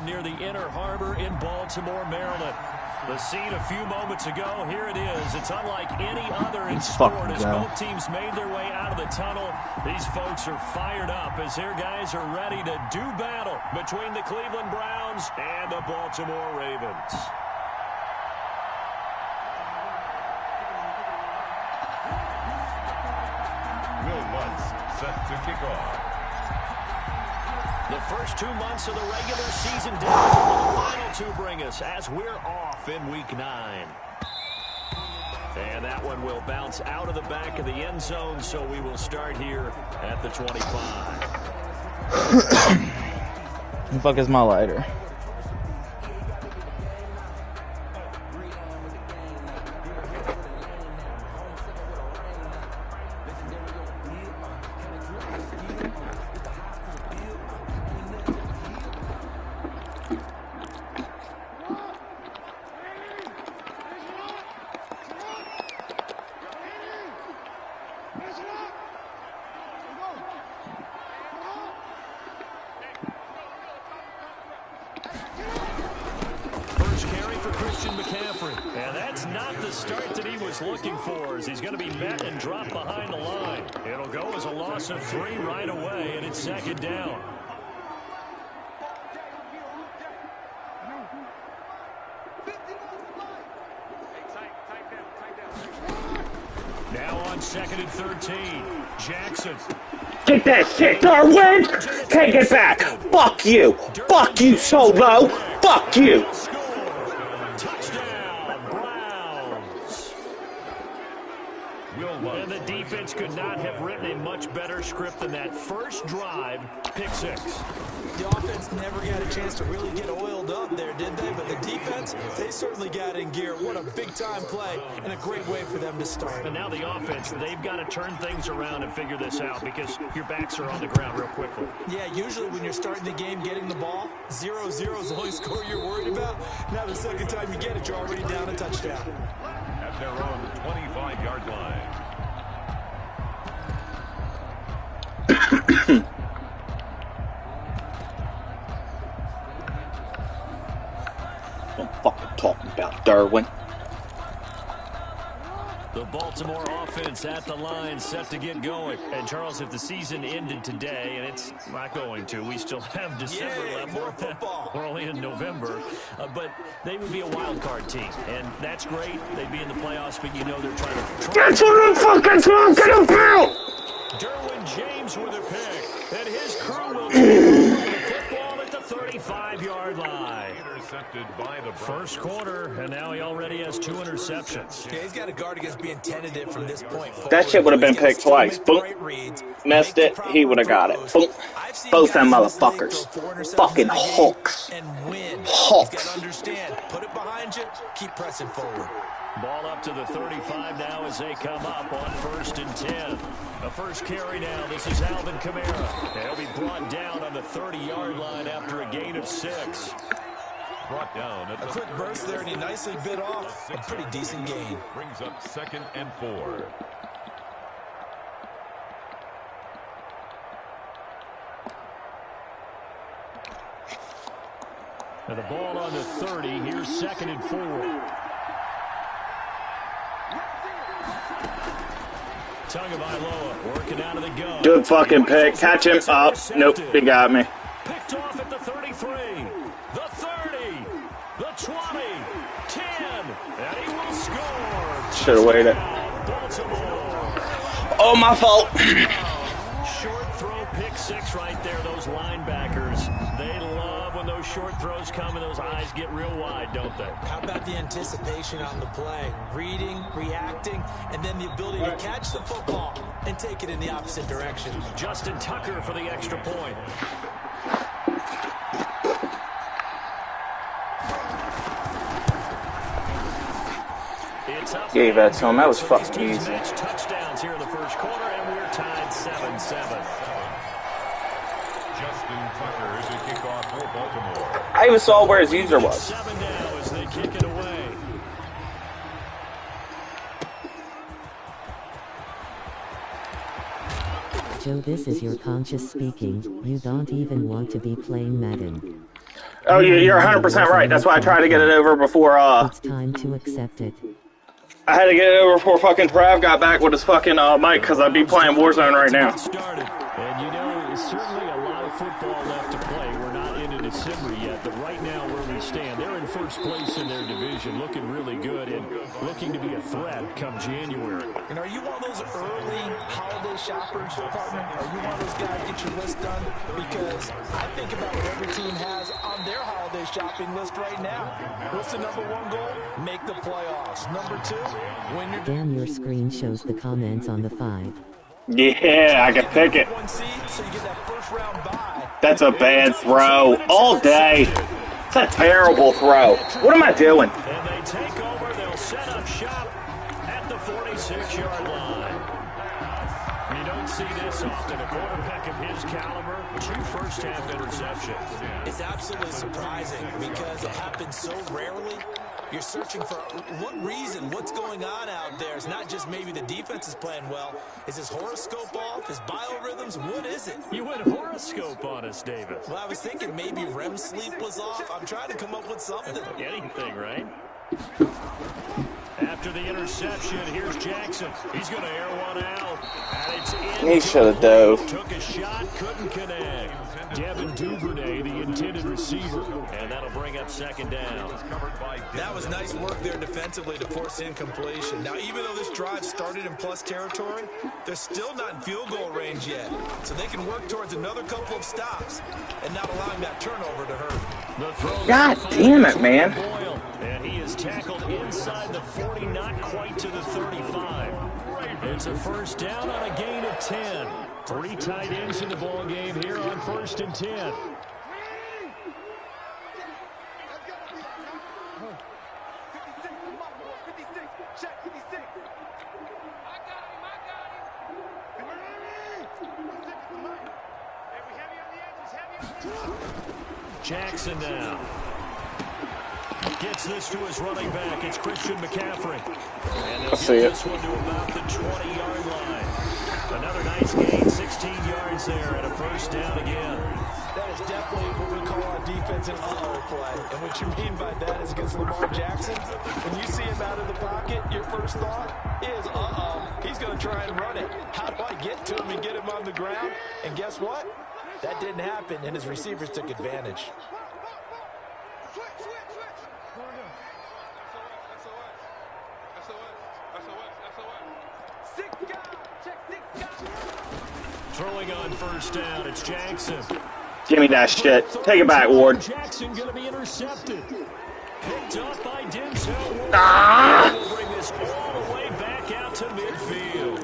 Redzone near the Inner Harbor in Baltimore, Maryland. The scene a few moments ago, here it is. It's unlike any other in sport as both teams made their way out of the tunnel. These folks are fired up as their guys are ready to do battle between the Cleveland Browns and the Baltimore Ravens. Will Lutz set to kick off. The first 2 months of the regular season did the final two bring us as we're off in Week 9. And that one will bounce out of the back of the end zone, so we will start here at the 25. What the fuck is my lighter? Looking for as he's going to be met and dropped behind the line. It'll go as a loss of 3 right away, and it's second down. Now on 2nd and 13, Jackson. Get that shit, Darwin! Take it back! Fuck you! Fuck you, Solo! Fuck you! And the defense could not have written a much better script than that first drive, pick 6. The offense never got a chance to really get oiled up there, did they? But the defense, they certainly got in gear. What a big-time play and a great way for them to start. And now the offense, they've got to turn things around and figure this out because your backs are on the ground real quickly. Yeah, usually when you're starting the game getting the ball, 0-0 is the only score you're worried about. Now the second time you get it, you're already down a touchdown. At their own 25-yard line. Don't fucking talking about Darwin. The Baltimore offense at the line set to get going. And Charles, if the season ended today, and it's not going to, we still have December left. More football. We're only in November. But they would be a wild card team. And that's great. They'd be in the playoffs, but you know they're trying to... That's what I'm fucking talking about! Derwin James with a pick. And his crew will take over the football at the 35-yard line. Intercepted by the first quarter, and now he already has 2 interceptions. Yeah, he's got to guard against being tentative from this point forward. That shit would have been picked twice. Boom. Missed it. He would have got it. Boom. Both them motherfuckers. Fucking hawks. Hawks. Understand. Put it behind you. Keep pressing forward. Ball up to the 35 now as they come up on 1st and 10. The first carry now. This is Alvin Kamara. He'll be brought down on the 30-yard line after a gain of 6. Brought down at a quick burst there, and he nicely bit off a pretty decent gain. Brings up 2nd and 4. And the ball on the 30. Here's 2nd and 4. Tagovailoa working out of the gun. Good fucking pick. Catch him up. Nope, he got me. Picked off at the 33, the 30, the 20, 10, and he will score. Should have waited. Oh, my fault. Short throw, pick 6 right there. Those linebackers, they love when those short throws come and those eyes get real wide, don't they? How about the anticipation on the play? Reading, reacting, and then the ability to catch the football and take it in the opposite direction. Justin Tucker for the extra point. Gave that to him. That was fucking easy. Touchdowns here in the first quarter, and we're tied 7-7. Justin Tucker is a kickoff for Baltimore. I even saw where his user was. 7 now as they kick it away. Joe, this is your conscience speaking. You don't even want to be playing Madden. Oh, you're 100% right. That's why I tried to get it over before, It's time to accept it. I had to get it over before fucking Trav got back with his fucking, mic, because I'd be playing Warzone right now. And you know, certainly a lot of football left to play. We're not into December yet, but right now where we stand, they're in first place in their division, looking really good and looking to be a threat come January. And are you one of those early holiday shoppers, partner? Are you one of those guys get your list done? Because I think about what every team has on their holiday shopping list right now. What's the number one goal? Make the playoffs. Number two, win your... Damn, your screen shows the comments on the 5. Yeah, I can pick it. That's a bad throw. All day. It's a terrible throw. What am I doing? And they take over. They'll set up shop at the 46-yard line. You don't see this often. A quarterback of his caliber, 2 first-half interceptions. It's absolutely surprising because it happens so rarely. You're searching for what reason, what's going on out there. It's not just maybe the defense is playing well. Is his horoscope off? His biorhythms? What is it? You went horoscope on us, David. Well, I was thinking maybe REM sleep was off. I'm trying to come up with something. Anything, right? After the interception, here's Jackson. He's going to air one out. And it's in. He should have dove. Took a shot, couldn't connect. Devin Duvernay, the intended receiver. And that'll bring up second down. That was nice work there defensively to force incompletion. Now, even though this drive started in plus territory, they're still not in field goal range yet. So they can work towards another couple of stops and not allowing that turnover to hurt. God damn it, man. And he is tackled inside the 40, not quite to the 35. It's a first down on a gain of 10. 3 tight ends in the ball game here on 1st and 10. Jackson now. Gets this to his running back. It's Christian McCaffrey. And they'll get this one to about the 20-yard line. Another nice gain, 16 yards there, and a first down again. That is definitely what we call on defense an uh-oh play. And what you mean by that is against Lamar Jackson, when you see him out of the pocket, your first thought is, uh-oh, he's going to try and run it. How do I get to him and get him on the ground? And guess what? That didn't happen, and his receivers took advantage. Throwing on first down, it's Jackson. Give me that shit. Take it back, Ward. Jackson going to be intercepted. Picked up by Denzel Ward. Will bring this all the way back out to midfield.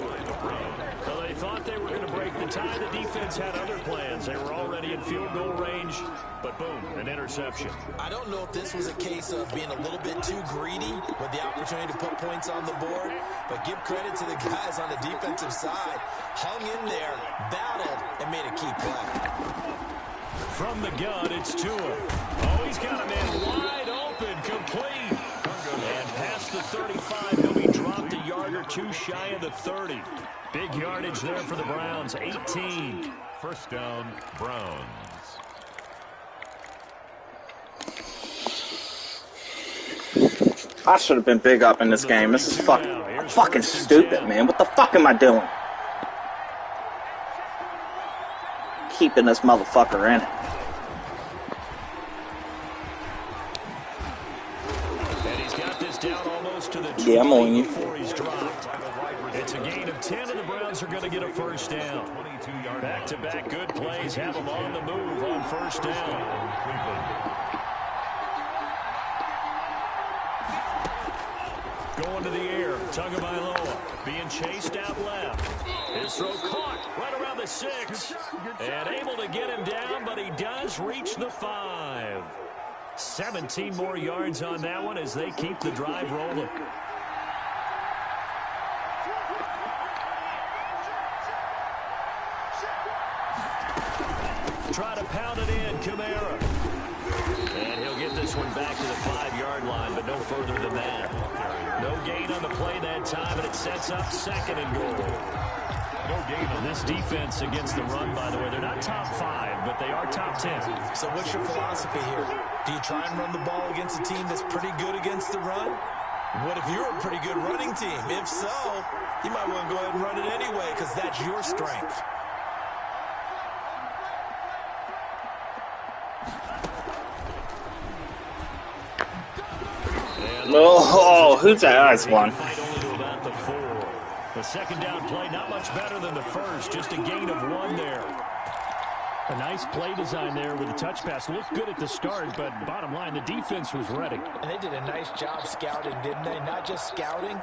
So they thought they were going to break the tie. The defense had other plans. They were already in field goal range, but boom, an interception. I don't know if this was a case of being a little bit too greedy with the opportunity to put points on the board, but give credit to the guys on the defensive side. Hung in there, battled, and made a key play. From the gun, it's Tua. Oh, he's got a man wide open, complete. And past the 35, he'll be dropped a yard or two shy of the 30. Big yardage there for the Browns, 18. First down, Browns. I should have been big up in this game. This is fucking stupid, man. What the fuck am I doing? Keeping this motherfucker in it. And he's got this down almost to the 20 yeah, I'm on you. Before he's dropped. It's a gain of 10, and the Browns are going to get a first down. Back-to-back good plays have them on the move on first down. Going to the air, Tagovailoa being chased out left. His throw caught right around the 6. And able to get him down, but he does reach the 5. 17 more yards on that one as they keep the drive rolling. Try to pound it in, Kamara. And he'll get this one back to the 5-yard line, but no further than that. No gain on the play that time, and it sets up second and goal. No gain on this defense against the run, by the way. They're not top 5, but they are top 10. So what's your philosophy here? Do you try and run the ball against a team that's pretty good against the run? What if you're a pretty good running team? If so, you might want to go ahead and run it anyway because that's your strength. Oh, who's that? That's one. The second down play, not much better than the first. Just a gain of 1 there. A nice play design there with the touch pass. Looked good at the start, but bottom line, the defense was ready. And they did a nice job scouting, didn't they? Not just scouting,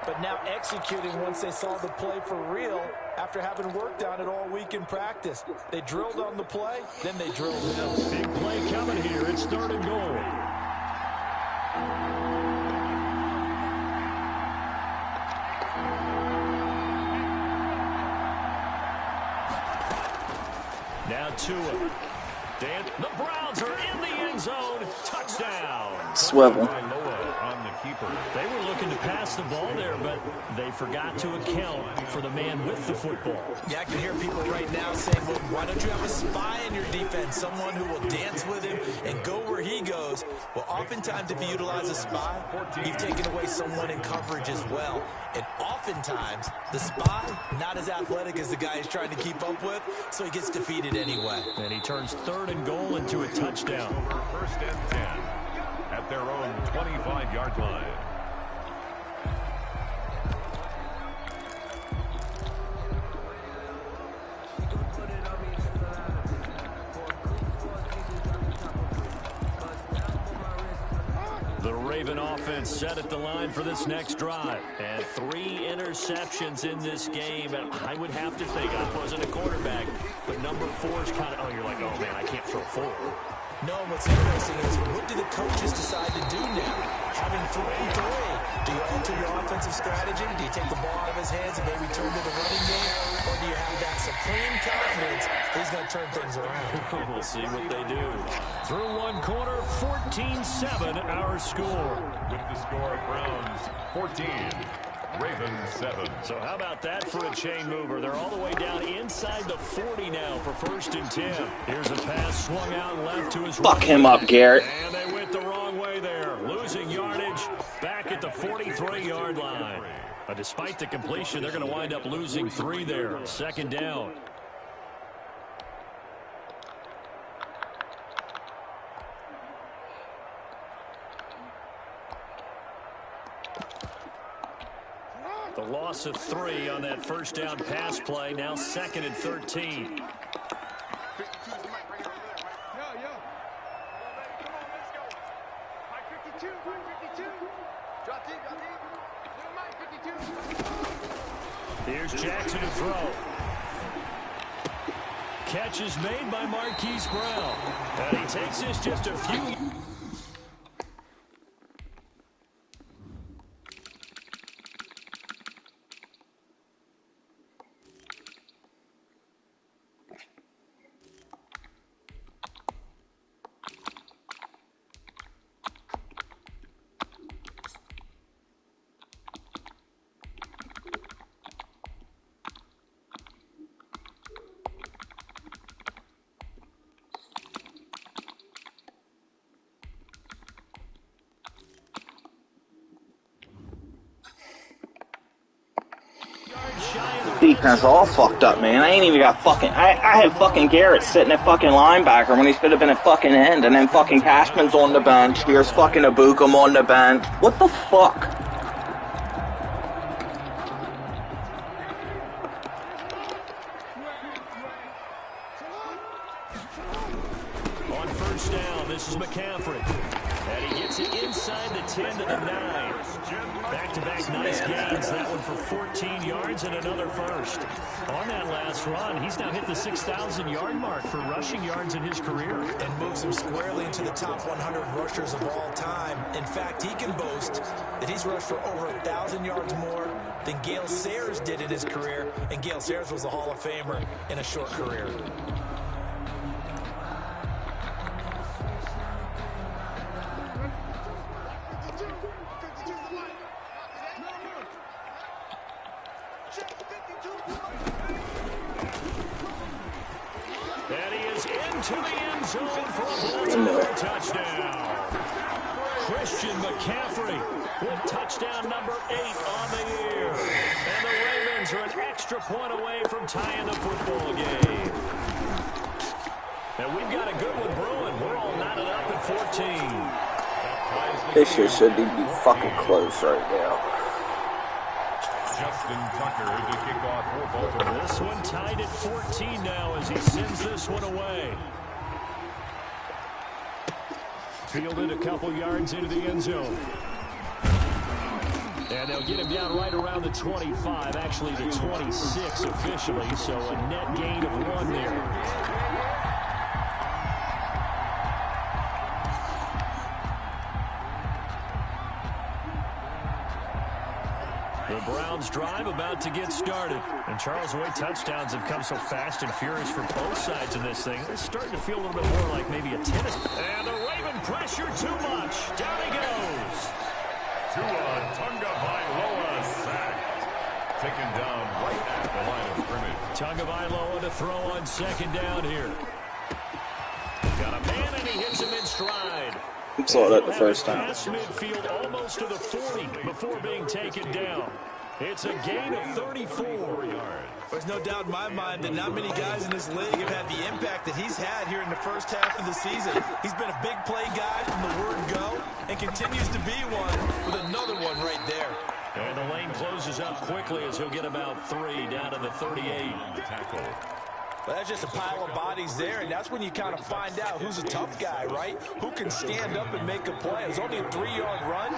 but now executing once they saw the play for real after having worked on it all week in practice. They drilled on the play, then they drilled him. Big play coming here. It's 3rd and goal. Now Tua. The Browns are in the end zone. Touchdown. Swivel. They were looking to pass the ball there, but they forgot to account for the man with the football. Yeah, I can hear people right now saying, well, why don't you have a spy in your defense, someone who will dance with him and go where he goes? Well, oftentimes if you utilize a spy, you've taken away someone in coverage as well. And oftentimes, the spy, not as athletic as the guy he's trying to keep up with, so he gets defeated anyway. And he turns 3rd and goal into a touchdown. 1st and 10 at their own 25-yard line. The Raven offense set at the line for this next drive. And 3 interceptions in this game. And I would have to think, I wasn't a quarterback, but number 4 is kind of, oh, you're like, oh, man, I can't throw 4. No, what's interesting is what do the coaches decide to do now? Having 3 and 3, do you alter your offensive strategy? Do you take the ball out of his hands and maybe turn to the running game? Or do you have that supreme confidence he's going to turn things around? We'll see what they do. Through one quarter, 14-7 our score. With the score, Browns 14. Ravens 7. So how about that for a chain mover? They're all the way down inside the 40 now for 1st and 10. Here's a pass swung out left to his Fuck him up, Garrett. And they went the wrong way there. Losing yardage back at the 43-yard line. But despite the completion, they're going to wind up losing 3 there. 2nd down. The loss of 3 on that 1st down pass play. Now 2nd and 13. Here's Jackson to throw. Catch is made by Marquise Brown. And he takes this just a few. Defense all fucked up, man. I ain't even got fucking... I had fucking Garrett sitting at fucking linebacker when he should have been at fucking end, and then fucking Cashman's on the bench. Here's fucking Abukum on the bench. What the fuck? On 1st down, this is McCaffrey. And he gets it inside the 10 to the 9. Back-to-back nice gains. That one for 14 yards and another first. On that last run, he's now hit the 6,000-yard mark for rushing yards in his career. And moves him squarely into the top 100 rushers of all time. In fact, he can boast that he's rushed for over 1,000 yards more than Gale Sayers did in his career. And Gale Sayers was a Hall of Famer in a short career. to the end zone for a Baltimore touchdown. Christian McCaffrey with touchdown number 8 on the year. And the Ravens are an extra point away from tying the football game. And we've got a good one brewing. We're all knotted up at 14. This shit should be fucking close right now. Justin Tucker to kick off for Baltimore. This one tied at 14 now as he sends this one away. Fielded a couple yards into the end zone. And they'll get him down right around the 25, actually the 26 officially, so a net gain of 1 there. The Browns drive about to get started. And Charles, the way touchdowns have come so fast and furious for both sides of this thing, it's starting to feel a little bit more like maybe a tennis. And the Raven pressure too much. Down he goes. Tua Tagovailoa sacked. Taken down right at the line of scrimmage. Tagovailoa to throw on second down here. Got a man and he hits him in stride. Saw that the first time. Past midfield almost to the 40 before being taken down. It's a gain of 34 yards. There's no doubt in my mind that not many guys in this league have had the impact that he's had here in the first half of the season. He's been a big play guy from the word go and continues to be one with another one right there. And the lane closes up quickly as he'll get about 3 down to the 38. Tackle. Well, that's just a pile of bodies there, and that's when you kind of find out who's a tough guy, right? Who can stand up and make a play. It was only a 3-yard run,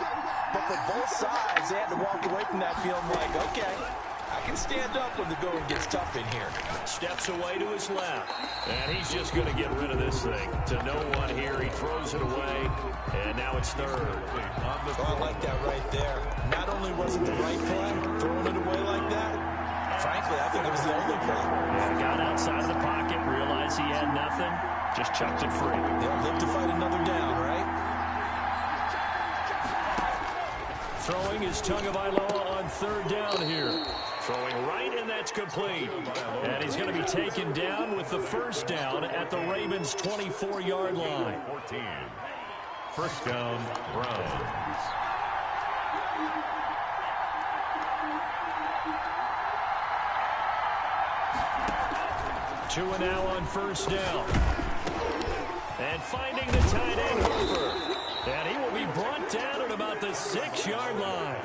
but for both sides, they had to walk away from that feeling like, okay, I can stand up when the going gets tough in here. Steps away to his left, and he's just going to get rid of this thing. To no one here, he throws it away, and now it's third. Oh, I like that right there. Not only was it the right play, throwing it away like that, frankly, I think it was the only play. Yeah, got outside of the pocket, realized he had nothing, just chucked it free. They'll live to fight another down, right? Throwing is Tagovailoa on third down here. Throwing right, and that's complete. And he's going to be taken down with the first down at the Ravens' 24-yard line. 14. First down, Browns. 2 now on first down. And finding the tight end Hooper. And he will be brought down at about the 6-yard line.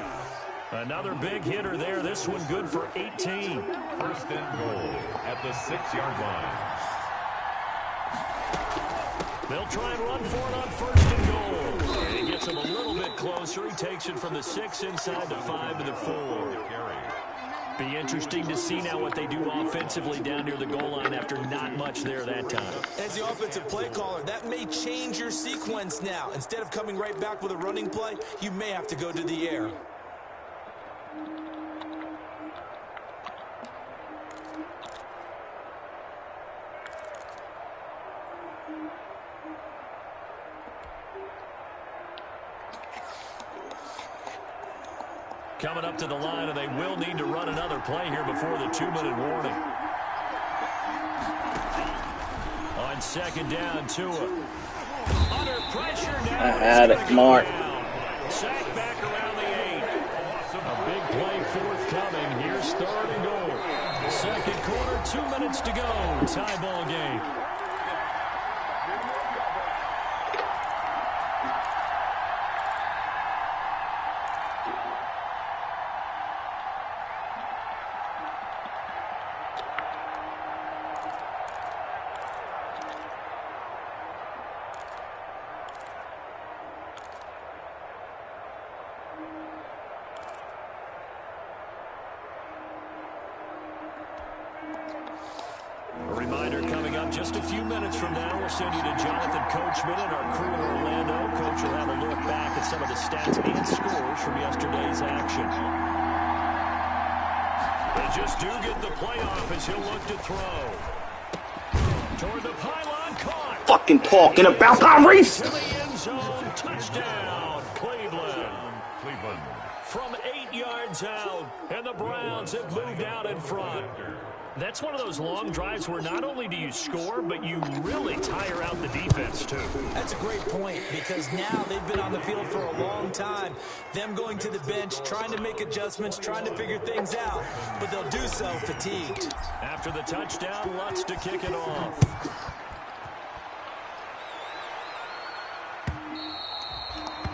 Another big hitter there. This one good for 18. First and goal at the 6-yard line. They'll try and run for it on first and goal. And he gets him a little bit closer. He takes it from the 6 inside the 5 to the 4. Be interesting to see now what they do offensively down near the goal line after not much there that time. As the offensive play caller, that may change your sequence now. Instead of coming right back with a running play, you may have to go to the air. Coming up to the line, and they will need to run another play here before the 2-minute warning. On second down, Tua. Under pressure now. I had it, Mark. Sack back around the 8. A big play forthcoming. Here's third and goal. Second quarter, 2 minutes to go. Tie ball game. A reminder coming up just a few minutes from now, we'll send you to Jonathan Coachman and our crew in Orlando. Coach will have a look back at some of the stats and scores from yesterday's action. They just do get the playoff as he'll look to throw. Toward the pylon, caught. Fucking talking about Tyrese. To the end zone, touchdown, Cleveland. Cleveland. From 8 yards out, and the Browns have moved out in front. That's one of those long drives where not only do you score, but you really tire out the defense, too. That's a great point, because now they've been on the field for a long time. Them going to the bench, trying to make adjustments, trying to figure things out, but they'll do so fatigued. After the touchdown, Lutz to kick it off.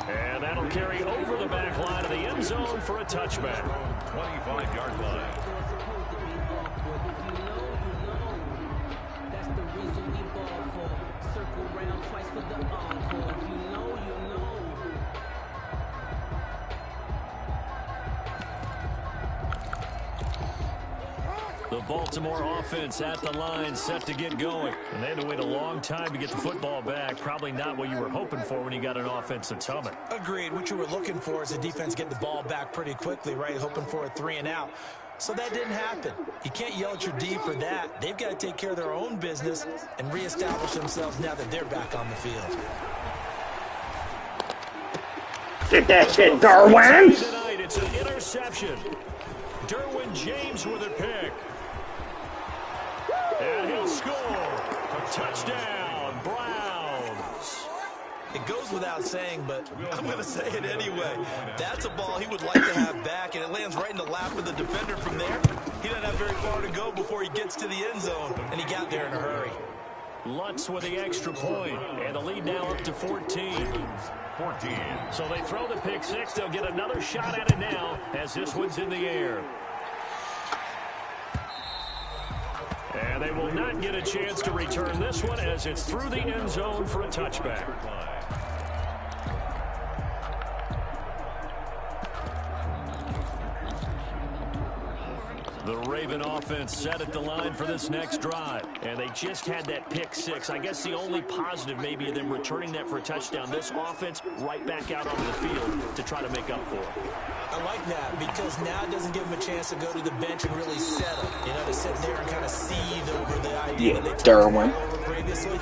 And that'll carry over the back line of the end zone for a touchback. 25-yard line. The Baltimore offense at the line, set to get going. And they had to wait a long time to get the football back. Probably not what you were hoping for when you got an offense that's humming. Agreed. What you were looking for is the defense getting the ball back pretty quickly, right? Hoping for a 3 and out. So that didn't happen. You can't yell at your D for that. They've got to take care of their own business and reestablish themselves now that they're back on the field. Get that shit, Darwin! Tonight, it's an interception. Derwin James with a pick. And he'll score. A touchdown, Browns. It goes without saying, but I'm going to say it anyway. That's a ball he would like to have back, and it lands right in the lap of the defender from there. He doesn't have very far to go before he gets to the end zone, and he got there in a hurry. Lutz with the extra point, and the lead now up to 14. So they throw the pick six. They'll get another shot at it now as this one's in the air. And they will not get a chance to return this one as it's through the end zone for a touchback. The Raven offense set at the line for this next drive. And they just had that pick six. I guess the only positive maybe of them returning that for a touchdown. This offense right back out onto the field to try to make up for it. I like that because now it doesn't give them a chance to go to the bench and really settle. You know, to sit there and kind of seethe over the idea that they Derwin. over previously.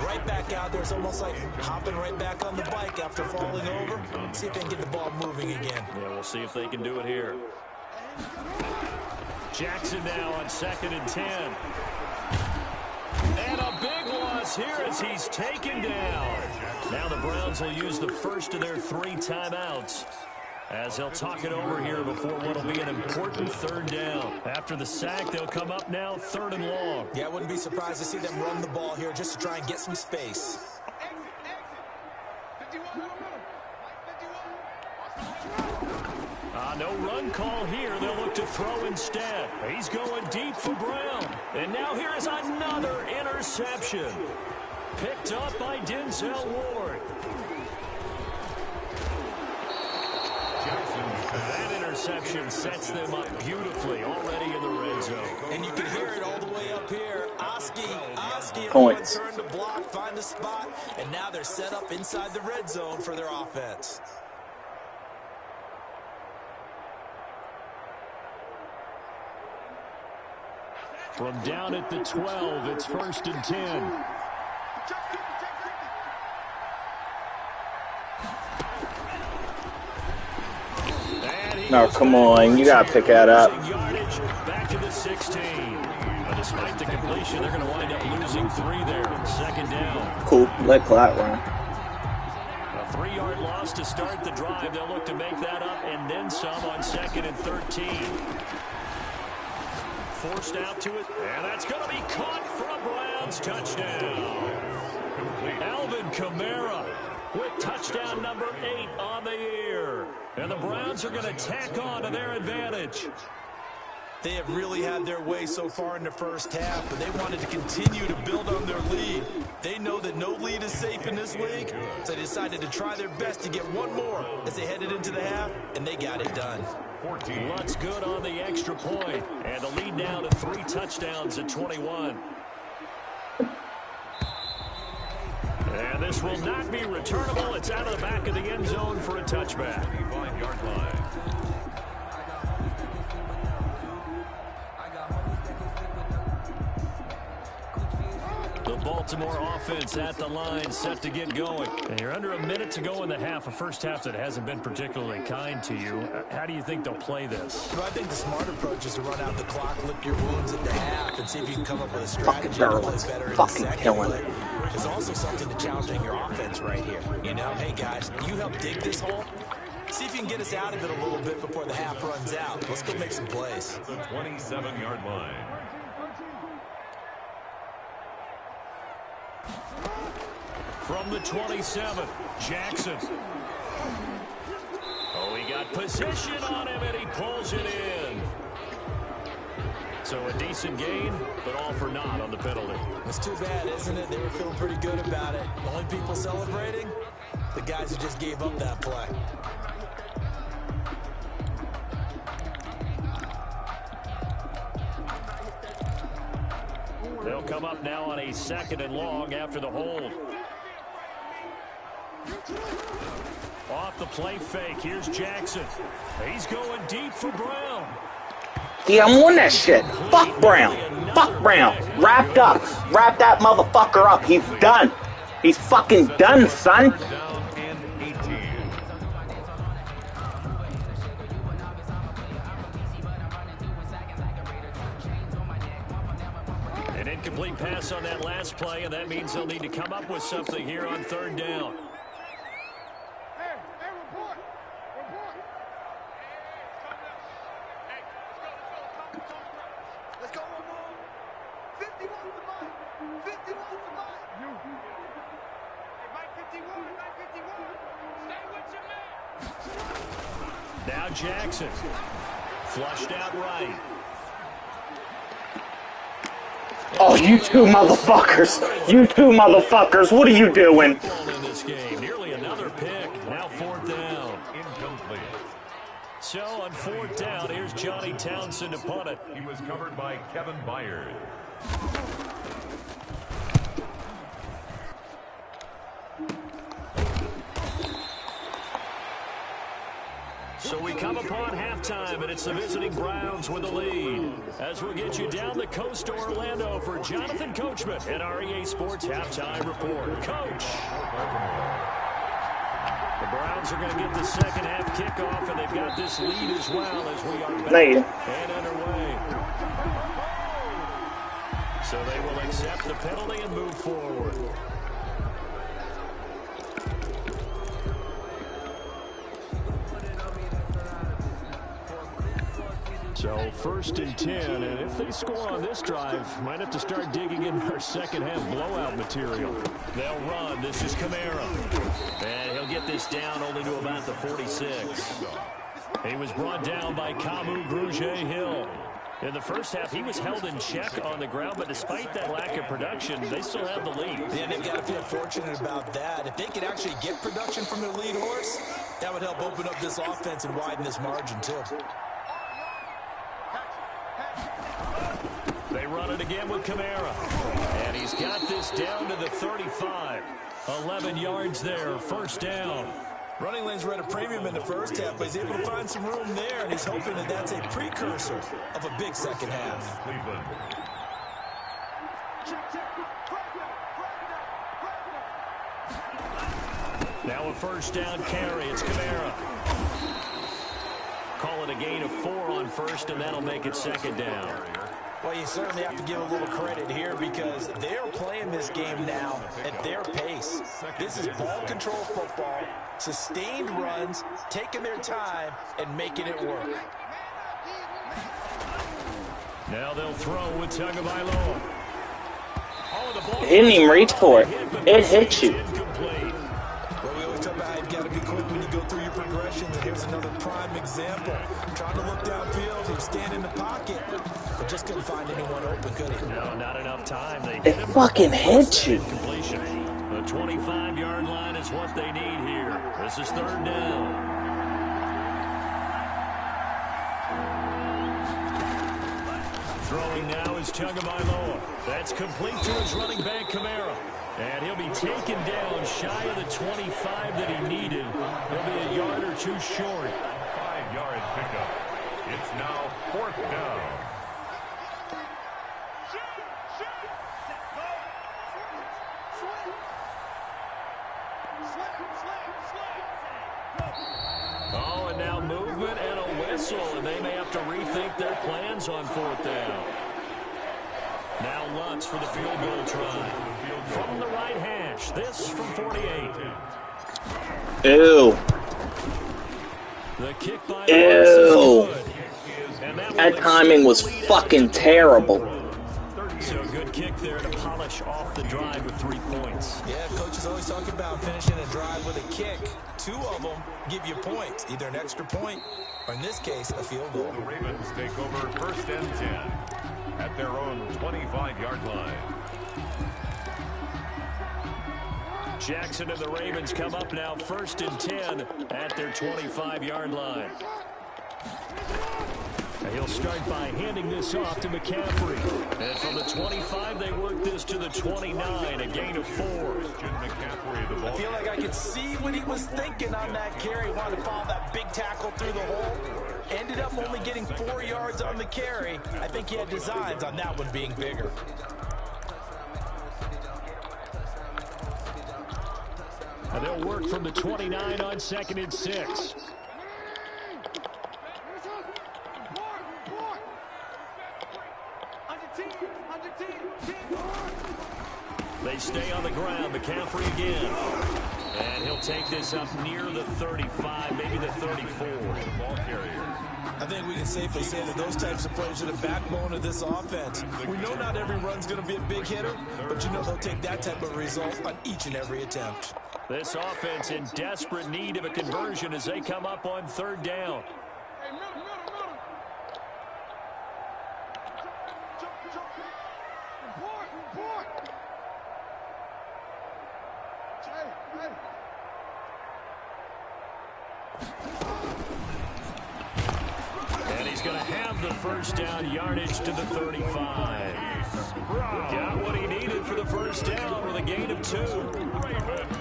Right back out there. It's almost like hopping right back on the bike after falling over. See if they can get the ball moving again. Yeah, we'll see if they can do it here. Jackson now on 2nd and 10. And a big loss here as he's taken down. Now the Browns will use the first of their 3 timeouts as they'll talk it over here before what will be an important 3rd down. After the sack, they'll come up now 3rd and long. Yeah, I wouldn't be surprised to see them run the ball here just to try and get some space. No run call here. They'll look to throw instead. He's going deep for Brown. And now here is another interception. Picked up by Denzel Ward. That interception sets them up beautifully already in the red zone. And you can hear it all the way up here. Oski, Points. turn to block, find a spot, and now they're set up inside the red zone for their offense. From down at the 12, it's 1st and 10. No, come on. You got to pick that up. Yardage back to the 16. But despite the completion, they're going to wind up losing 3 there. 2nd down. Cool. Let Clot run. A 3-yard loss to start the drive. They'll look to make that up and then some on 2nd and 13. Forced out to it, and that's going to be caught for a Browns touchdown. Alvin Kamara with touchdown number 8 on the year. And the Browns are going to tack on to their advantage. They have really had their way so far in the first half, but they wanted to continue to build on their lead. They know that no lead is safe in this league, so they decided to try their best to get one more as they headed into the half, and they got it done. Lutz good on the extra point, and the lead now to 3 touchdowns at 21. And this will not be returnable. It's out of the back of the end zone for a touchback. 5-yard line. The Baltimore offense at the line, set to get going. And you're under a minute to go in the half, a first half that hasn't been particularly kind to you. How do you think they'll play this? Well, I think the smart approach is to run out the clock, lick your wounds at the half, and see if you can come up with a strategy to play better in the second. But there's also something to challenging your offense right here. You know, hey, guys, you help dig this hole. See if you can get us out of it a little bit before the half runs out. Let's go make some plays. The 27-yard line. From the 27, Jackson. Oh, he got position on him, and he pulls it in. So a decent gain, but all for naught on the penalty. It's too bad, isn't it? They were feeling pretty good about it. The only people celebrating, the guys who just gave up that play. They'll come up now on a 2nd and long after the hold. Off the play fake, here's Jackson. He's going deep for Brown. Yeah, I'm on that shit. Fuck Brown. Fuck Brown. Wrapped up. Wrap that motherfucker up. He's done. He's fucking done, son. An incomplete pass on that last play, and that means they'll need to come up with something here on 3rd down. Now Jackson, flushed out right. Oh, you two motherfuckers. You two motherfuckers. What are you doing? In this game, nearly another pick. Now 4th down. Incomplete. So on 4th down, here's Johnny Townsend to punt it. He was covered by Kevin Byard. So we come upon halftime, and it's the visiting Browns with the lead. As we'll get you down the coast to Orlando for Jonathan Coachman at our EA Sports Halftime Report. Coach. The Browns are going to get the second half kickoff, and they've got this lead as well as we are back and underway. So they will accept the penalty and move forward. So 1st and 10, and if they score on this drive, might have to start digging in our second half blowout material. They'll run. This is Kamara. And he'll get this down only to about the 46. He was brought down by Kamu Grugier-Hill. In the first half, he was held in check on the ground, but despite that lack of production, they still have the lead. Yeah, they've got to feel fortunate about that. If they could actually get production from their lead horse, that would help open up this offense and widen this margin, too. They run it again with Kamara. And he's got this down to the 35. 11 yards there, 1st down. Running lanes were at a premium in the first half, but he's able to find some room there, and he's hoping that that's a precursor of a big second half. Cleveland. Now a 1st down carry. It's Kamara. Call it a gain of 4 on 1st, and that'll make it 2nd down. Well, you certainly have to give a little credit here because they're playing this game now at their pace. This is ball control football, sustained runs, taking their time, and making it work. Now they'll throw with Tagovailoa. Oh, the ball. He didn't even reach for it. It hit you. Well, we always talk about how you've got to be quick when you go through your progressions, and here's another prime example. Trying to look downfield, he was standing in the pocket, but just couldn't find anyone open, could he? No, not enough time. It fucking hit you. Completion. The 25-yard line is what they need here. This is 3rd down. Throwing now is Tagovailoa. That's complete to his running back, Kamara. And he'll be taken down shy of the 25 that he needed. He'll be a yard or two short. 5-yard pickup. It's now 4th down. Oh, and now movement and a whistle, and they may have to rethink their plans on 4th down. Now Lutz for the field goal try. From the right hash, this from 48. Ew. The kick by Ew. Lutz. That timing was fucking terrible. So good kick there to polish off the drive with 3 points. Yeah, coach is always talking about finishing a drive with a kick. 2 of them give you points, either an extra point or, in this case, a field goal. The Ravens take over 1st and 10 at their own 25-yard line. Jackson and the Ravens come up now 1st and 10 at their 25-yard line. And he'll start by handing this off to McCaffrey. And from the 25, they work this to the 29, a gain of 4. I feel like I could see what he was thinking on that carry. Wanted to follow that big tackle through the hole. Ended up only getting 4 yards on the carry. I think he had designs on that one being bigger. And they'll work from the 29 on 2nd and 6. They stay on the ground. McCaffrey again. And he'll take this up near the 35, maybe the 34. Ball carrier. I think we can safely say that those types of plays are the backbone of this offense. We know not every run's going to be a big hitter, but you know they'll take that type of result on each and every attempt. This offense in desperate need of a conversion as they come up on 3rd down. And he's going to have the 1st down yardage to the 35. Got what he needed for the 1st down with a gain of 2.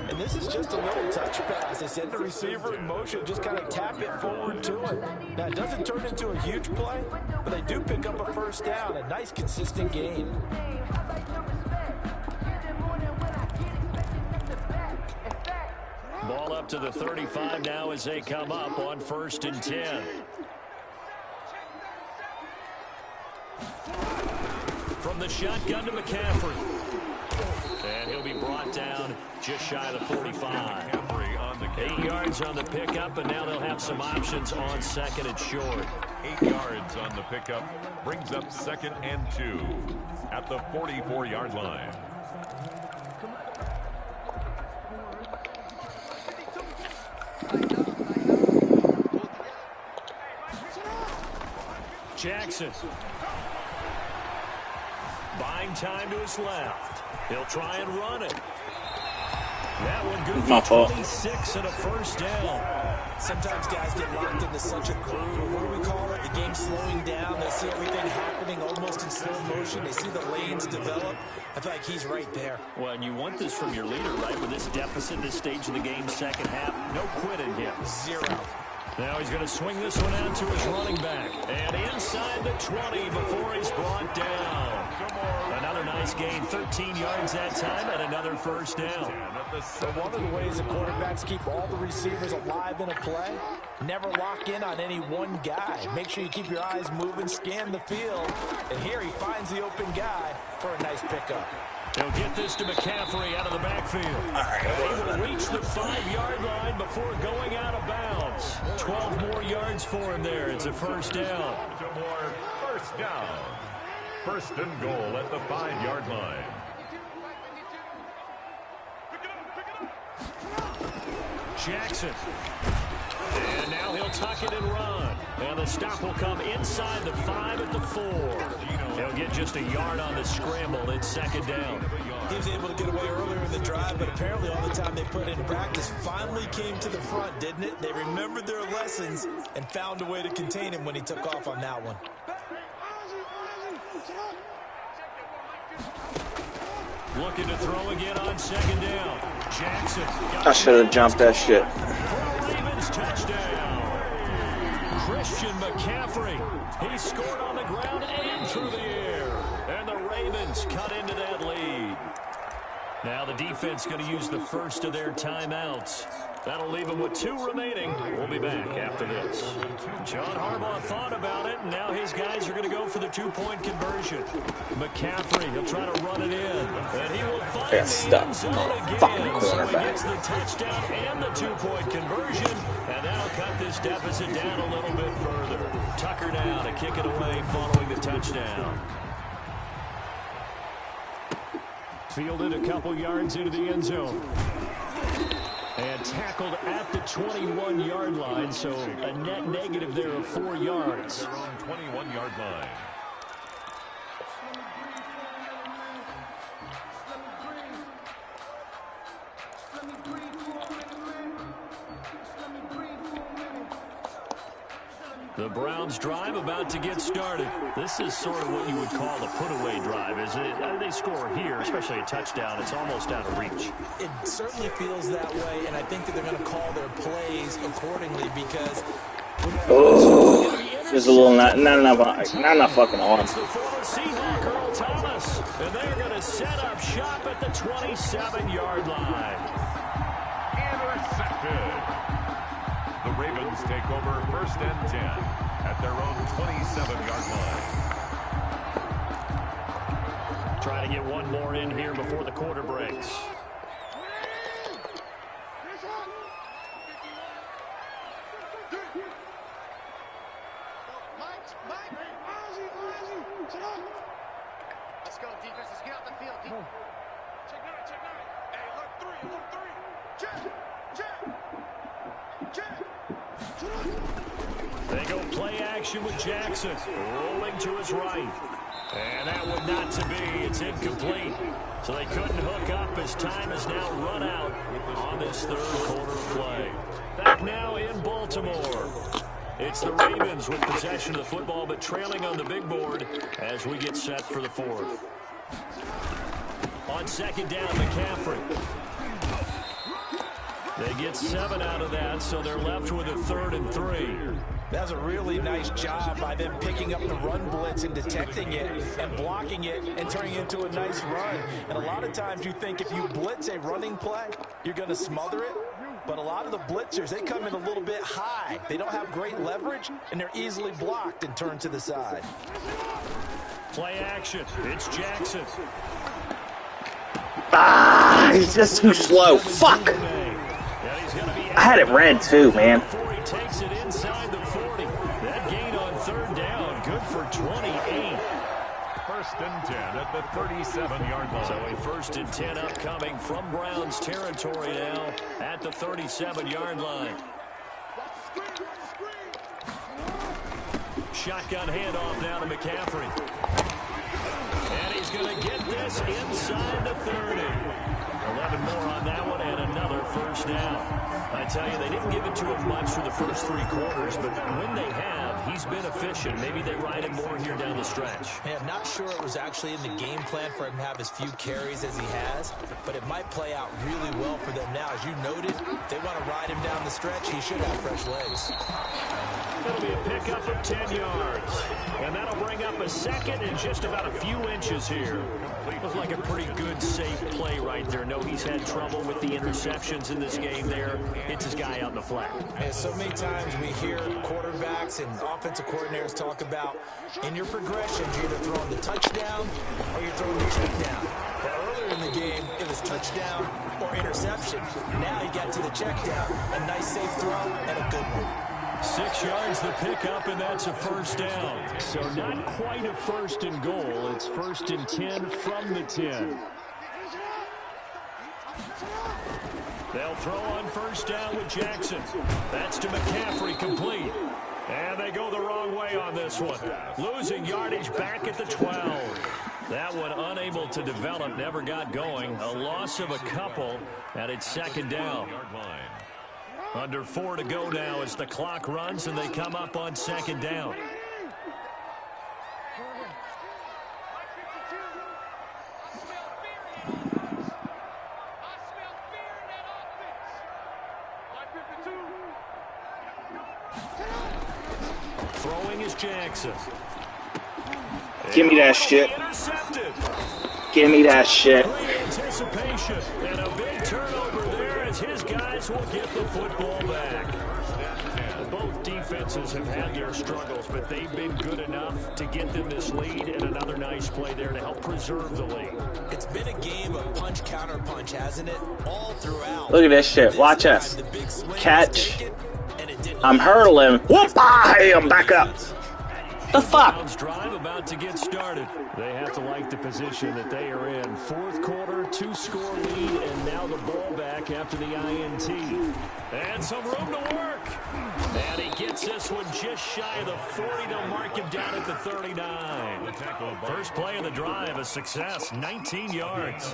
And this is just a little touch pass. They send the receiver in motion, just kind of tap it forward to him. Now, it doesn't turn into a huge play, but they do pick up a 1st down, a nice, consistent gain. Ball up to the 35 now as they come up on 1st and 10. From the shotgun to McCaffrey. And he'll be brought down just shy of the 45. 8 yards on the pickup, and now they'll have some options on 2nd and short. 8 yards on the pickup brings up 2nd and 2 at the 44-yard line. Jackson. Buying time to his left. He'll try and run it. That one good for 26 and a 1st down. Sometimes guys get locked into such a groove. What do we call it? The game slowing down. They see everything happening almost in slow motion. They see the lanes develop. I feel like he's right there. Well, and you want this from your leader, right? With this deficit, this stage of the game, 2nd half, no quit in him. 0. Now he's going to swing this one out to his running back. And inside the 20 before he's brought down. Another nice gain, 13 yards that time, and another 1st down. But one of the ways the quarterbacks keep all the receivers alive in a play, never lock in on any one guy. Make sure you keep your eyes moving, scan the field. And here he finds the open guy for a nice pickup. He'll get this to McCaffrey out of the backfield. He will reach the 5-yard line before going out of bounds. 12 more yards for him there. It's a 1st down. 2 more 1st down. 1st and goal at the 5-yard line. Jackson. And now he'll tuck it and run. And the stop will come inside the 5 at the 4. He'll get just a yard on the scramble. It's 2nd down. He was able to get away earlier in the drive, but apparently all the time they put in practice finally came to the front, didn't it? They remembered their lessons and found a way to contain him when he took off on that one. Looking to throw again on 2nd down. Jackson. I should have jumped that shit. Ravens touchdown. Christian McCaffrey. He scored on the ground and through the air. And the Ravens cut into that lead. Now the defense going to use the first of their timeouts. That'll leave them with 2 remaining. We'll be back after this. John Harbaugh thought about it, and now his guys are going to go for the 2-point conversion. McCaffrey, he'll try to run it in, and he will find the end zone again. So he gets the touchdown and the 2-point conversion, and that'll cut this deficit down a little bit further. Tucker now to kick it away following the touchdown. Fielded a couple yards into the end zone. And tackled at the 21-yard line, so a net negative there of 4 yards. They're on 21-yard line. The Browns drive about to get started. This is sort of what you would call a put-away drive, isn't it? They score here, especially a touchdown. It's almost out of reach. It certainly feels that way, and I think that they're going to call their plays accordingly because... There's a little not enough fucking arm. It's the former Seahawk, Earl Thomas, and they're going to set up shop at the 27-yard line. Intercepted. The Ravens take over 1st and 10 at their own 27-yard line. Try to get one more in here before the quarter breaks. Let's go, defense. Let's get out the field. Check 9. Hey, look 3. They go play action with Jackson, rolling to his right. And that would not to be. It's incomplete. So they couldn't hook up as time has now run out on this 3rd quarter of play. Back now in Baltimore. It's the Ravens with possession of the football, but trailing on the big board as we get set for the 4th. On 2nd down, McCaffrey. They get 7 out of that, so they're left with a 3rd and 3. That's a really nice job by them picking up the run blitz and detecting it and blocking it and turning it into a nice run. And a lot of times you think if you blitz a running play, you're going to smother it. But a lot of the blitzers, they come in a little bit high. They don't have great leverage, and they're easily blocked and turned to the side. Play action. It's Jackson. He's just too slow. Fuck. I had it red too, man. Before he takes it inside the 40. That gain on 3rd down, good for 28. 1st and 10 at the 37-yard line. So a 1st and 10 upcoming from Browns territory now at the 37-yard line. Shotgun handoff now to McCaffrey. And he's going to get this inside the 30. 11 more on that one and another 1st down. I tell you, they didn't give it to him much for the first 3 quarters, but when they have, he's been efficient. Maybe they ride him more here down the stretch. Hey, I'm not sure it was actually in the game plan for him to have as few carries as he has, but it might play out really well for them now. As you noted, if they want to ride him down the stretch, he should have fresh legs. It'll be a pickup of 10 yards, and that'll bring up a 2nd and just about a few inches here. Looks like a pretty good, safe play right there. No, he's had trouble with the interceptions in this game there. Hits his guy out in the flat. And so many times we hear quarterbacks and offensive coordinators talk about in your progressions, you're either throwing the touchdown or you're throwing the check down. But earlier in the game, it was touchdown or interception. Now he got to the check down. A nice, safe throw and a good one. 6 yards the pickup, and that's a 1st down. So not quite a 1st and goal. It's 1st and 10 from the 10. They'll throw on 1st down with Jackson. That's to McCaffrey, complete. And they go the wrong way on this one. Losing yardage back at the 12. That one unable to develop, never got going. A loss of a couple, and it's 2nd down. Under 4 to go now as the clock runs, and they come up on 2nd down. Throwing is Jackson. Give me that shit. Intercepted. Give me that shit. Great anticipation and a big turnover there as his guys will get the football back. Both defenses have had their struggles, but they've been good enough to get them this lead, and another nice play there to help preserve the lead. It's been a game of punch, counter punch, hasn't it? All throughout. Look at this shit. Watch us. Catch. I'm hurling. Whoop! I'm back up. The fuck? Drive about to get started. They have to like the position that they are in. Fourth quarter, 2-score lead, and now the ball back after the INT. And some room to work. And he gets this one just shy of the 40. They'll mark him down at the 39. First play of the drive, a success, 19 yards.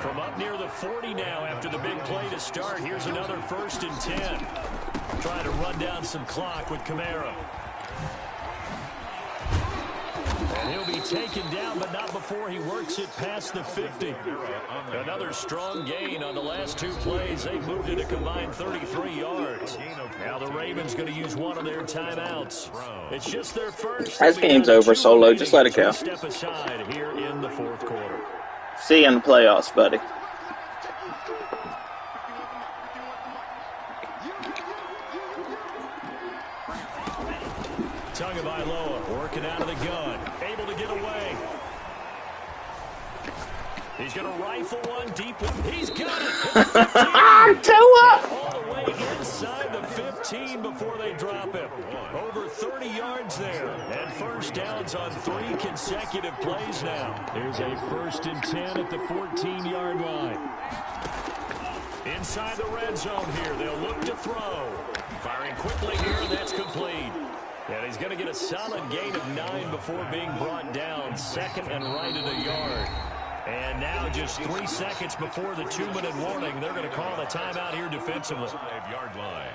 From up near the 40 now after the big play to start. Here's another 1st and 10. Trying to run down some clock with Kamara. And he'll be taken down, but not before he works it past the 50. Another strong gain on the last 2 plays. They moved it a combined 33 yards. Now the Ravens going to use one of their timeouts. It's just their first. This game's over, Solo. Just let it go. Step aside here in the 4th quarter. See you in the playoffs, buddy. Tagovailoa working out of the gun. Able to get away. He's going to rifle one deep. He's got it. All the way inside the 15 before they drop him. Over 30 yards there. And first downs on 3 consecutive plays now. There's a 1st and 10 at the 14-yard line. Inside the red zone here. They'll look to throw. Firing quickly here. That's complete. And he's going to get a solid gain of 9 before being brought down. 2nd and right at a yard. And now just 3 seconds before the 2-minute warning, they're going to call a timeout here defensively. 5-yard line.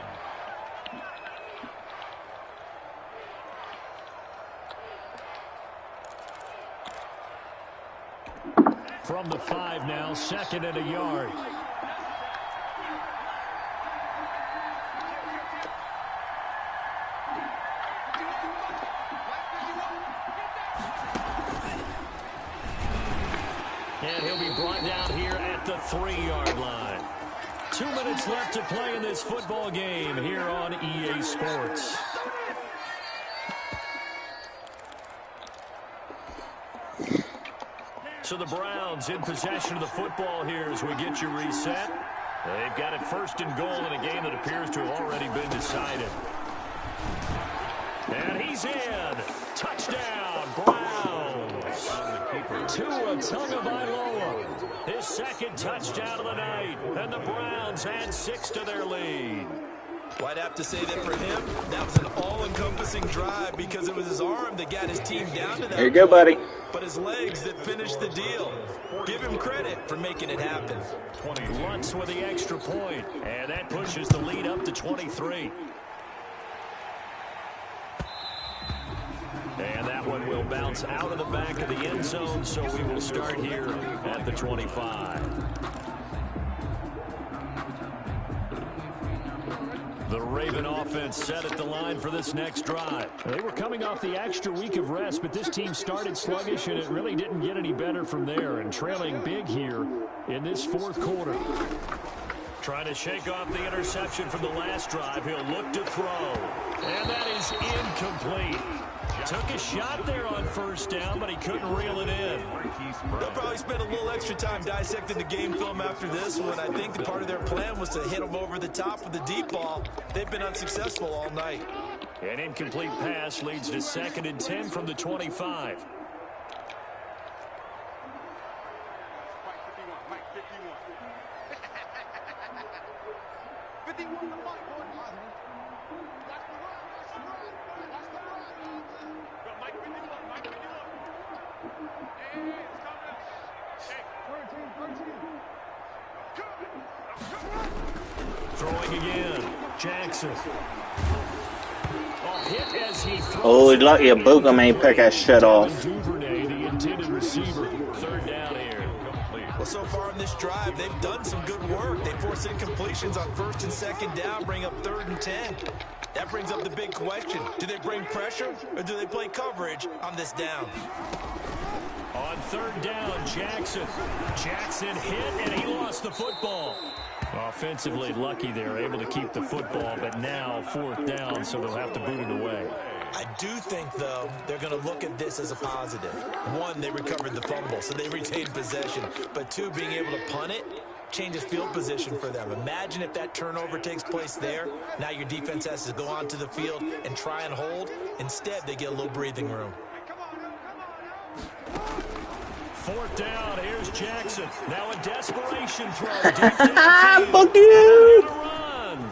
From the 5 now, 2nd and a yard. And he'll be brought down here at the 3-yard line. 2 minutes left to play in this football game here on EA Sports. So the Browns in possession of the football here as we get you reset. They've got it 1st and goal in a game that appears to have already been decided. And he's in. Touchdown, Browns. Tua Tagovailoa. His 2nd touchdown of the night. And the Browns add 6 to their lead. Well, I'd have to say that for him, that was an all-encompassing drive because it was his arm that got his team down to that. There you go, buddy. But his legs that finished the deal. Give him credit for making it happen. 20 Lutz with the extra point. And that pushes the lead up to 23. And that one will bounce out of the back of the end zone, so we will start here at the 25. The Raven offense set at the line for this next drive. They were coming off the extra week of rest, but this team started sluggish, and it really didn't get any better from there, and trailing big here in this 4th quarter. Trying to shake off the interception from the last drive. He'll look to throw, and that is incomplete. Took a shot there on 1st down, but he couldn't reel it in. They'll probably spend a little extra time dissecting the game film after this one. I think the part of their plan was to hit them over the top with the deep ball. They've been unsuccessful all night. An incomplete pass leads to 2nd and 10 from the 25. Throwing again. Jackson. Hit as he throws. Oh, he's lucky a Bookham ain't pick that shit off. Duvernay, the intended receiver. 3rd down here. Well, so far in this drive, they've done some good work. They force incompletions on 1st and 2nd down, bring up 3rd and 10. That brings up the big question. Do they bring pressure or do they play coverage on this down? On third down, Jackson. Jackson hit, and he lost the football. Offensively lucky they're able to keep the football, but now fourth down, so they'll have to boot it away. I do think, though, they're going to look at this as a positive. One, they recovered the fumble, so they retained possession. But two, being able to punt it changes field position for them. Imagine if that turnover takes place there. Now your defense has to go onto the field and try and hold. Instead, they get a little breathing room. Fourth down, here's Jackson. Now a desperation throw. Deep downfield. Fuck you! Run.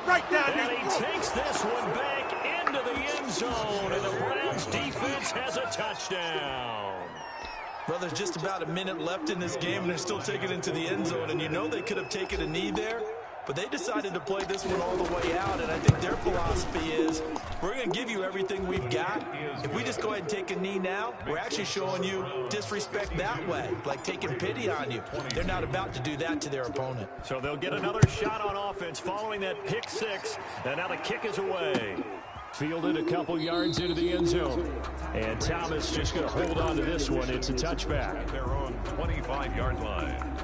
Right down And he takes this one back into the end zone, and the Browns defense has a touchdown. Well, there's just about a minute left in this game, and they're still taking it into the end zone. And you know they could have taken a knee there, but they decided to play this one all the way out. And I think their philosophy is, we're going to give you everything we've got. If we just go ahead and take a knee now, we're actually showing you disrespect that way, like taking pity on you. They're not about to do that to their opponent. So they'll get another shot on offense following that pick six, and now the kick is away. Fielded a couple yards into the end zone. And Thomas just going to hold on to this one. It's a touchback. At their own 25-yard line.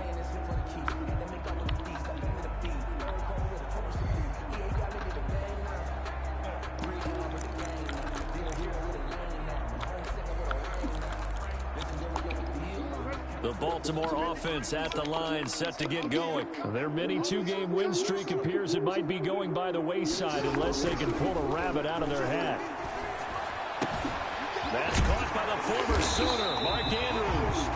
The Baltimore offense at the line, set to get going. Their mini two-game win streak appears it might be going by the wayside unless they can pull a rabbit out of their hat. That's caught by the former Sooner, Mark Andrews.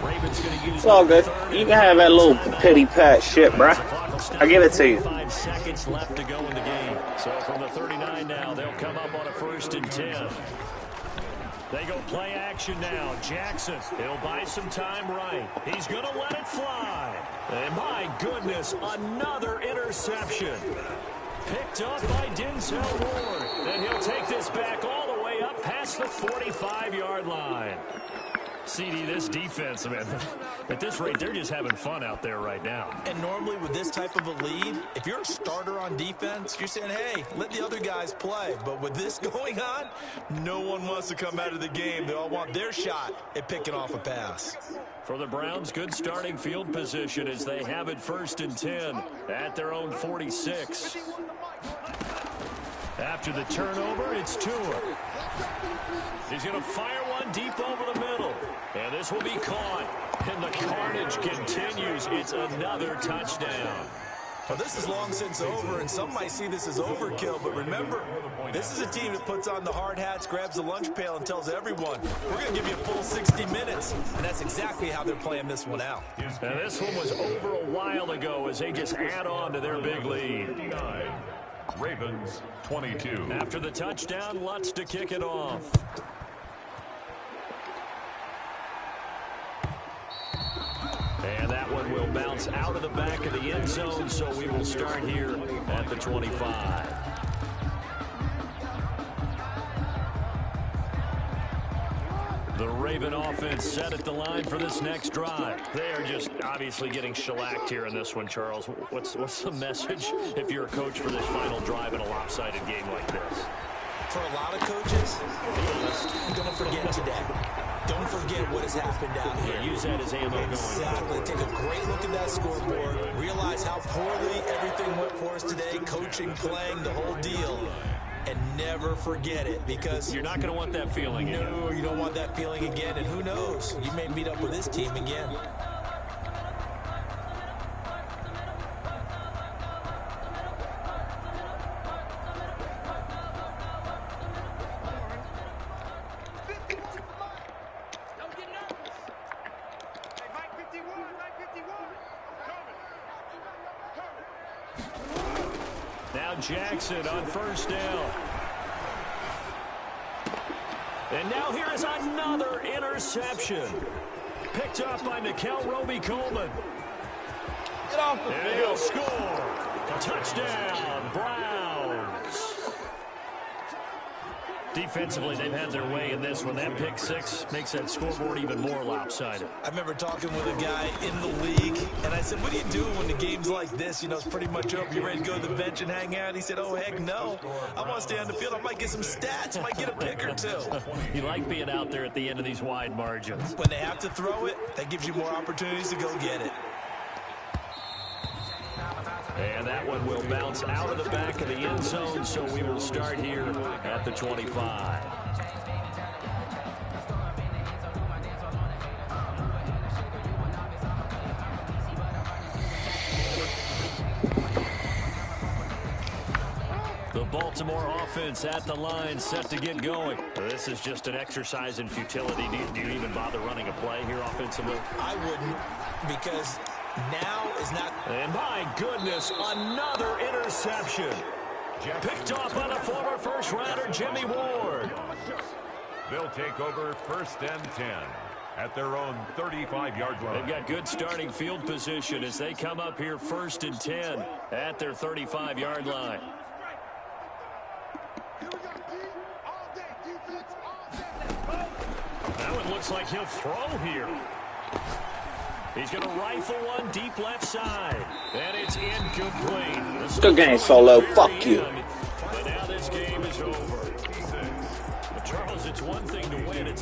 Ravens going to use It's all good. You can have that little pity pat shit, bruh. I give it to you. 5 seconds left to go in the game. So from the 39 now, they'll come up on a 1st and 10. They go play action now. Jackson, he'll buy some time right. He's going to let it fly. And my goodness, another interception. Picked up by Denzel Ward. And he'll take this back all the way up past the 45-yard line. CD, this defense, man, at this rate, they're just having fun out there right now. And normally with this type of a lead, if you're a starter on defense, you're saying, hey, let the other guys play. But with this going on, no one wants to come out of the game. They all want their shot at picking off a pass. For the Browns, good starting field position as they have it 1st and 10 at their own 46. After the turnover, it's Tua. He's going to fire one deep over the middle. And this will be caught. And the carnage continues. It's another touchdown. Well, this is long since over, and some might see this as overkill. But remember, this is a team that puts on the hard hats, grabs the lunch pail, and tells everyone, we're going to give you a full 60 minutes. And that's exactly how they're playing this one out. And this one was over a while ago as they just add on to their big lead. Ravens 22. After the touchdown, Lutz to kick it off. And that one will bounce out of the back of the end zone, so we will start here at the 25. The Raven offense set at the line for this next drive. They are just obviously getting shellacked here in this one, Charles. What's the message if you're a coach for this final drive in a lopsided game like this? For a lot of coaches, don't forget today. Don't forget what has happened out here. Use that as ammo going Exactly. Take a great look at that scoreboard. Realize how poorly everything went for us today. Coaching, playing, the whole deal. And never forget it, because you're not going to want that feeling again. No, you don't want that feeling again. And who knows? You may meet up with this team again. Jackson on 1st down. And now here is another interception. Picked up by Nickel Roby-Coleman. Get off the and he'll score. Touchdown, Browns. Defensively, they've had their way in this one. That pick six makes that scoreboard even more lopsided. I remember talking with a guy in the league, and I said, what do you do when the game's like this? You know, it's pretty much over. You ready to go to the bench and hang out? He said, oh, heck no. I want to stay on the field. I might get some stats. Might get a pick or two. You like being out there at the end of these wide margins. When they have to throw it, that gives you more opportunities to go get it. And that one will bounce out of the back of the end zone, so we will start here at the 25. The Baltimore offense at the line, set to get going. This is just an exercise in futility. Do you even bother running a play here offensively? I wouldn't, because now is not. And my goodness, another interception. Picked off by the former first-rounder, Jimmy Ward. They'll take over 1st and 10 at their own 35-yard line. They've got good starting field position as they come up here 1st and 10 at their 35-yard line. That one looks like he'll throw here. He's going to rifle one deep left side. And it's incomplete. Good game, Solo. Fuck you. But now this game is over. But Charles, it's one thing to win. It's